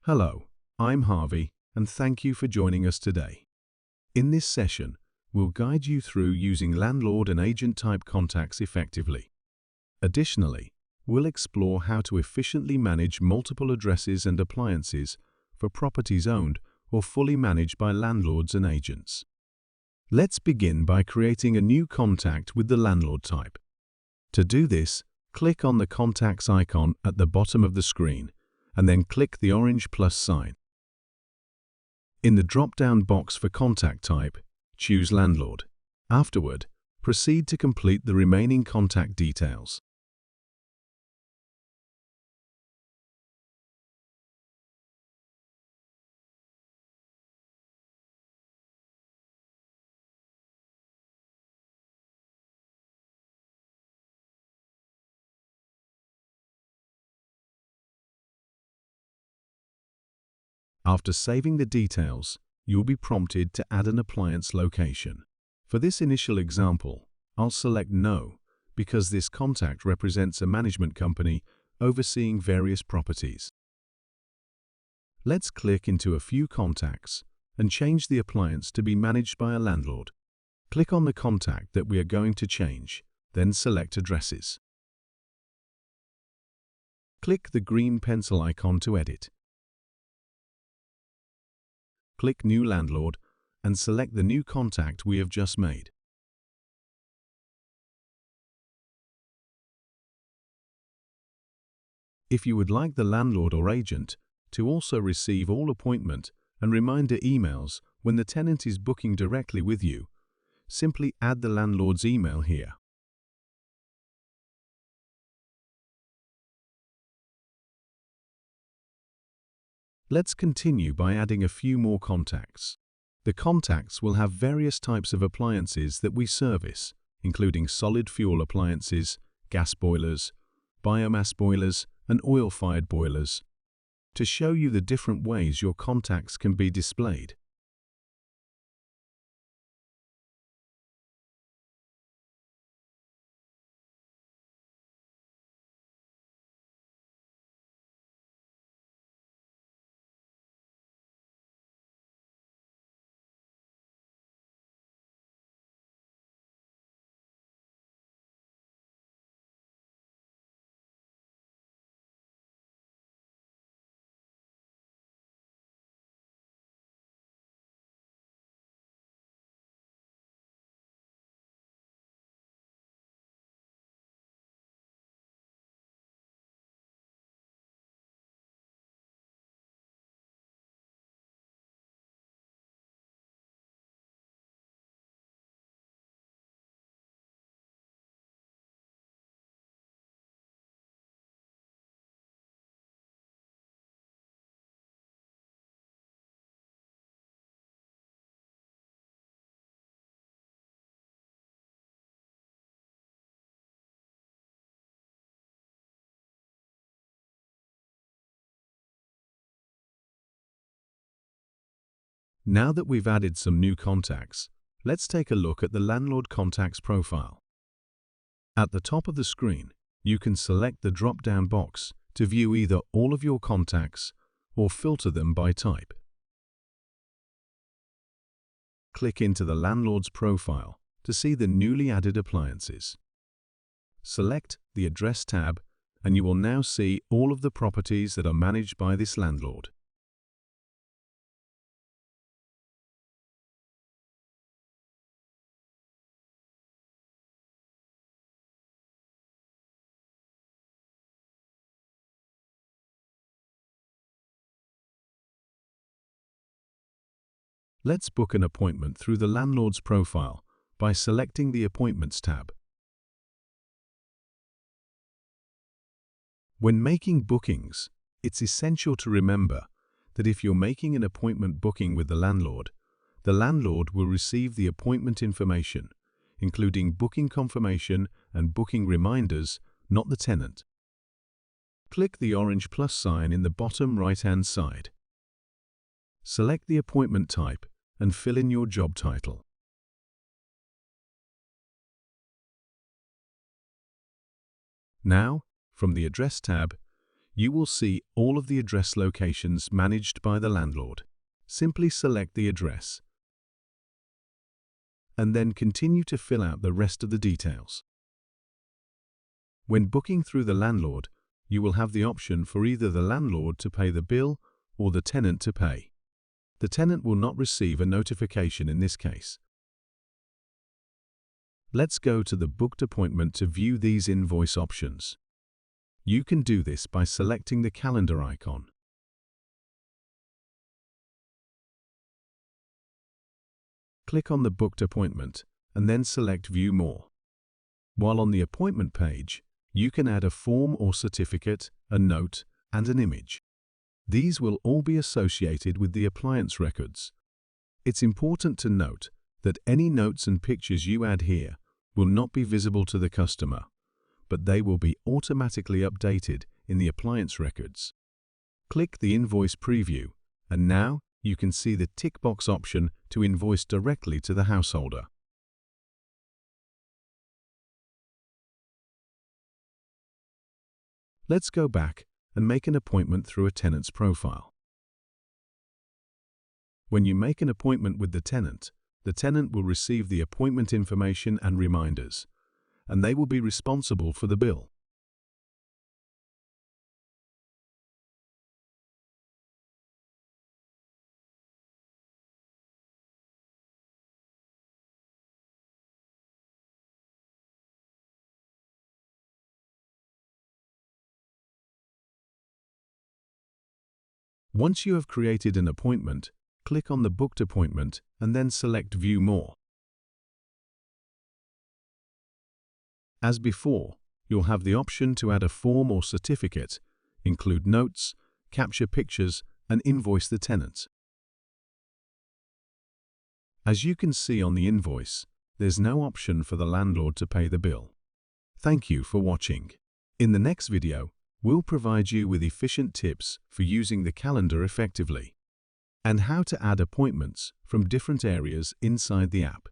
Hello, I'm Harvey, and thank you for joining us today. In this session, we'll guide you through using landlord and agent type contacts effectively. Additionally, we'll explore how to efficiently manage multiple addresses and appliances for properties owned or fully managed by landlords and agents. Let's begin by creating a new contact with the landlord type. To do this, click on the contacts icon at the bottom of the screen, and then click the orange plus sign. In the drop-down box for contact type, choose Landlord. Afterward, proceed to complete the remaining contact details. After saving the details, you'll be prompted to add an appliance location. For this initial example, I'll select No, because this contact represents a management company overseeing various properties. Let's click into a few contacts and change the appliance to be managed by a landlord. Click on the contact that we are going to change, then select Addresses. Click the green pencil icon to edit. Click New Landlord and select the new contact we have just made. If you would like the landlord or agent to also receive all appointment and reminder emails when the tenant is booking directly with you, simply add the landlord's email here. Let's continue by adding a few more contacts. The contacts will have various types of appliances that we service, including solid fuel appliances, gas boilers, biomass boilers, and oil-fired boilers, to show you the different ways your contacts can be displayed. Now that we've added some new contacts, let's take a look at the landlord contacts profile. At the top of the screen, you can select the drop-down box to view either all of your contacts or filter them by type. Click into the landlord's profile to see the newly added appliances. Select the Address tab, and you will now see all of the properties that are managed by this landlord. Let's book an appointment through the landlord's profile by selecting the Appointments tab. When making bookings, it's essential to remember that if you're making an appointment booking with the landlord will receive the appointment information, including booking confirmation and booking reminders, not the tenant. Click the orange plus sign in the bottom right-hand side. Select the appointment type and fill in your job title. Now, from the Address tab, you will see all of the address locations managed by the landlord. Simply select the address and then continue to fill out the rest of the details. When booking through the landlord, you will have the option for either the landlord to pay the bill or the tenant to pay. The tenant will not receive a notification in this case. Let's go to the booked appointment to view these invoice options. You can do this by selecting the calendar icon. Click on the booked appointment and then select View More. While on the appointment page, you can add a form or certificate, a note, and an image. These will all be associated with the appliance records. It's important to note that any notes and pictures you add here will not be visible to the customer, but they will be automatically updated in the appliance records. Click the Invoice Preview, and now you can see the tick box option to invoice directly to the householder. Let's go back and make an appointment through a tenant's profile. When you make an appointment with the tenant will receive the appointment information and reminders, and they will be responsible for the bill. Once you have created an appointment, click on the booked appointment and then select View More. As before, you'll have the option to add a form or certificate, include notes, capture pictures, and invoice the tenant. As you can see on the invoice, there's no option for the landlord to pay the bill. Thank you for watching. In the next video, we'll provide you with efficient tips for using the calendar effectively and how to add appointments from different areas inside the app.